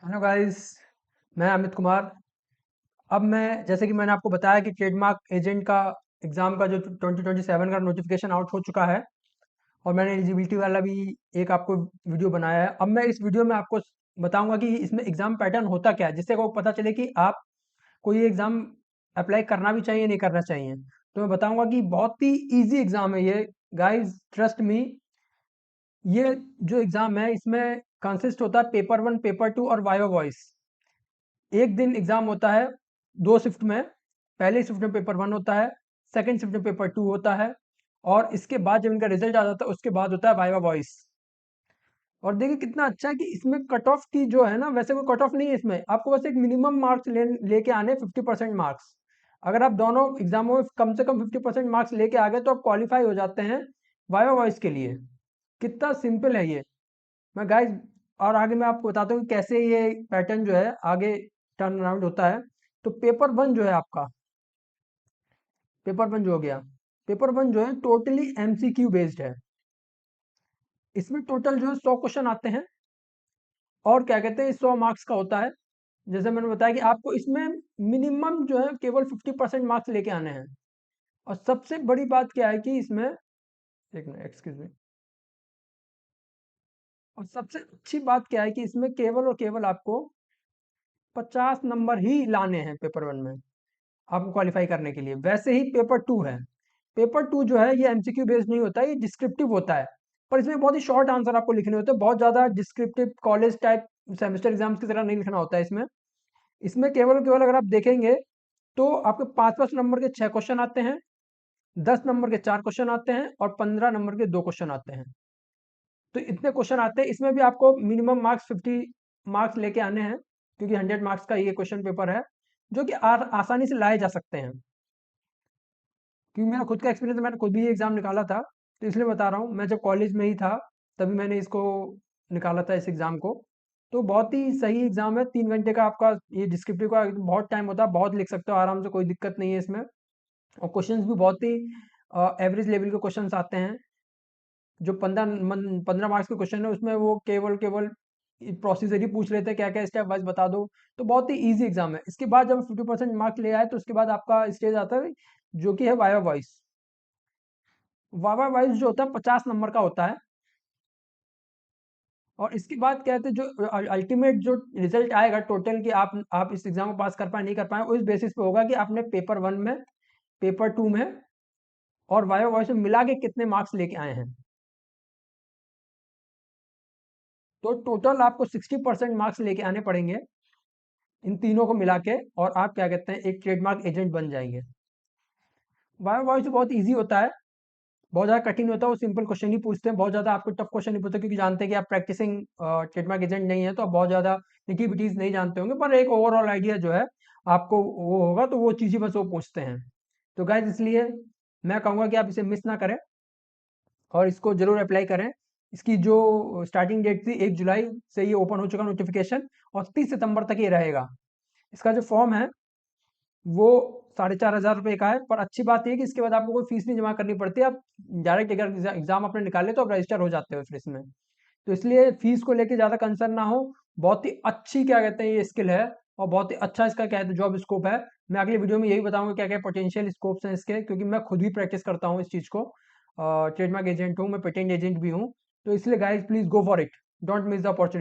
Hello guys. मैं अमित कुमार। अब मैं जैसे कि मैंने आपको बताया कि ट्रेडमार्क एजेंट का एग्ज़ाम का जो 2027 का नोटिफिकेशन आउट हो चुका है और मैंने एलिजिबिलिटी वाला भी एक आपको वीडियो बनाया है। अब मैं इस वीडियो में आपको बताऊंगा कि इसमें एग्ज़ाम पैटर्न होता क्या है, जिससे आपको पता चले कि आप कोई एग्ज़ाम अप्लाई करना भी चाहिए नहीं करना चाहिए। तो मैं बताऊंगा कि बहुत ही ईजी एग्ज़ाम है ये। गाइस ट्रस्ट मी, ये जो एग्ज़ाम है इसमें कंसिस्ट होता है पेपर 1, पेपर 2 और वाइवा वॉइस। एक दिन एग्जाम होता है, दो शिफ्ट में। पहले शिफ्ट में पेपर 1 होता है, सेकंड शिफ्ट में पेपर 2 होता है, और इसके बाद जब इनका रिजल्ट आ जाता है उसके बाद होता है वाइवा वॉइस। और देखिए कितना अच्छा है कि इसमें कट ऑफ की जो है ना, वैसे कोई कट ऑफ नहीं है इसमें, आपको बस एक मिनिमम मार्क्स लेके आने 50% मार्क्स। अगर आप दोनों एग्जामों में कम से कम 50% मार्क्स लेके आ गए तो आप क्वालिफाई हो जाते हैं वाइवा वॉइस के लिए। कितना सिंपल है ये। मैं गाइस, और आगे मैं आपको बताता हूँ कि कैसे ये पैटर्न जो है आगे टर्न अराउंड होता है। तो पेपर 1 जो है आपका, पेपर 1 जो हो गया, पेपर 1 जो है टोटली एमसीक्यू बेस्ड है। इसमें टोटल जो है 100 क्वेश्चन आते हैं और क्या कहते हैं 100 मार्क्स का होता है। जैसे मैंने बताया कि आपको इसमें मिनिमम जो है केवल 50% मार्क्स लेके आने हैं। और सबसे बड़ी बात क्या है कि इसमें, एक मिनट एक्सक्यूज मी, और सबसे अच्छी बात क्या है कि इसमें केवल और केवल आपको 50 नंबर ही लाने हैं पेपर 1 में आपको क्वालिफाई करने के लिए। वैसे ही पेपर 2 है। पेपर 2 जो है ये एमसीक्यू बेस्ड नहीं होता है, ये डिस्क्रिप्टिव होता है। पर इसमें बहुत ही शॉर्ट आंसर आपको लिखने होते हैं, बहुत ज़्यादा descriptive college type semester exams की तरह नहीं लिखना होता है इसमें। इसमें केवल और केवल अगर आप देखेंगे तो आपके 5-5 नंबर के 6 क्वेश्चन आते हैं, 10 नंबर के 4 क्वेश्चन आते हैं और 15 नंबर के 2 क्वेश्चन आते हैं। तो इतने क्वेश्चन आते हैं। इसमें भी आपको मिनिमम मार्क्स 50 मार्क्स लेके आने हैं, क्योंकि 100 मार्क्स का ये क्वेश्चन पेपर है जो कि आसानी से लाए जा सकते हैं। क्योंकि मेरा खुद का एक्सपीरियंस, मैंने खुद भी ये एग्ज़ाम निकाला था, तो इसलिए बता रहा हूँ। मैं जब कॉलेज में ही था तभी मैंने इसको निकाला था, इस एग्ज़ाम को। तो बहुत ही सही एग्ज़ाम है। 3 घंटे का आपका ये डिस्क्रिप्टिव का बहुत टाइम होता है, बहुत लिख सकते हो आराम से, कोई दिक्कत नहीं है इसमें। और क्वेश्चंस भी बहुत ही एवरेज लेवल के क्वेश्चंस आते हैं। जो 15 मार्क्स के क्वेश्चन है उसमें वो केवल केवल प्रोसीजर ही पूछ लेते हैं, क्या क्या स्टेप वाइज बता दो। तो बहुत ही इजी एग्जाम है। इसके बाद जब 50% मार्क्स ले आए तो उसके बाद आपका स्टेज आता है जो कि है वाइवा वॉइस। वाइवा वॉइस जो होता है 50 नंबर का होता है। और इसके बाद क्या कहते हैं, जो अल्टीमेट जो रिजल्ट आएगा टोटल कि आप इस एग्जाम को पास कर पाए नहीं कर पाए, उस बेसिस पे होगा कि आपने पेपर 1 में, पेपर 2 में और वाइवा वॉइस में मिला के कितने मार्क्स लेके आए हैं। तो टोटल आपको 60% मार्क्स लेके आने पड़ेंगे इन तीनों को मिला के, और आप क्या कहते हैं एक ट्रेडमार्क एजेंट बन जाएंगे। वाइवा वॉइस बहुत ईजी होता है, बहुत ज़्यादा कठिन होता है। वो सिंपल क्वेश्चन ही पूछते हैं, बहुत ज़्यादा आपको टफ क्वेश्चन नहीं पूछते, क्योंकि जानते हैं कि आप प्रैक्टिसिंग ट्रेडमार्क एजेंट नहीं है, तो आप बहुत ज़्यादा निटिविटीज नहीं जानते होंगे, पर एक ओवरऑल आइडिया जो है आपको वो होगा। तो वो चीज़ ही बस वो पूछते हैं। तो गाइज इसलिए मैं कहूँगा कि आप इसे मिस ना करें और इसको जरूर अप्लाई करें। इसकी जो स्टार्टिंग डेट थी 1 जुलाई से ये ओपन हो चुका नोटिफिकेशन, और 30 सितंबर तक ये रहेगा। इसका जो फॉर्म है वो 4,500 रुपये का है। पर अच्छी बात ये है कि इसके बाद आपको कोई फीस नहीं जमा करनी पड़ती। आप डायरेक्ट अगर एग्जाम आपने निकाले तो आप रजिस्टर हो जाते हो फिर इसमें। तो इसलिए फीस को लेके ज़्यादा कंसर्न ना हो। बहुत ही अच्छी क्या कहते हैं ये स्किल है, और बहुत ही अच्छा इसका क्या कहते हैं जॉब स्कोप है। मैं अगली वीडियो में यही बताऊंगा क्या क्या पोटेंशियल स्कोप्स हैं इसके, क्योंकि मैं खुद भी प्रैक्टिस करता हूँ इस चीज़ को। ट्रेडमार्क एजेंट हूँ मैं, पेटेंट एजेंट भी हूँ। तो इसलिए guys please go for it, don't miss the opportunity.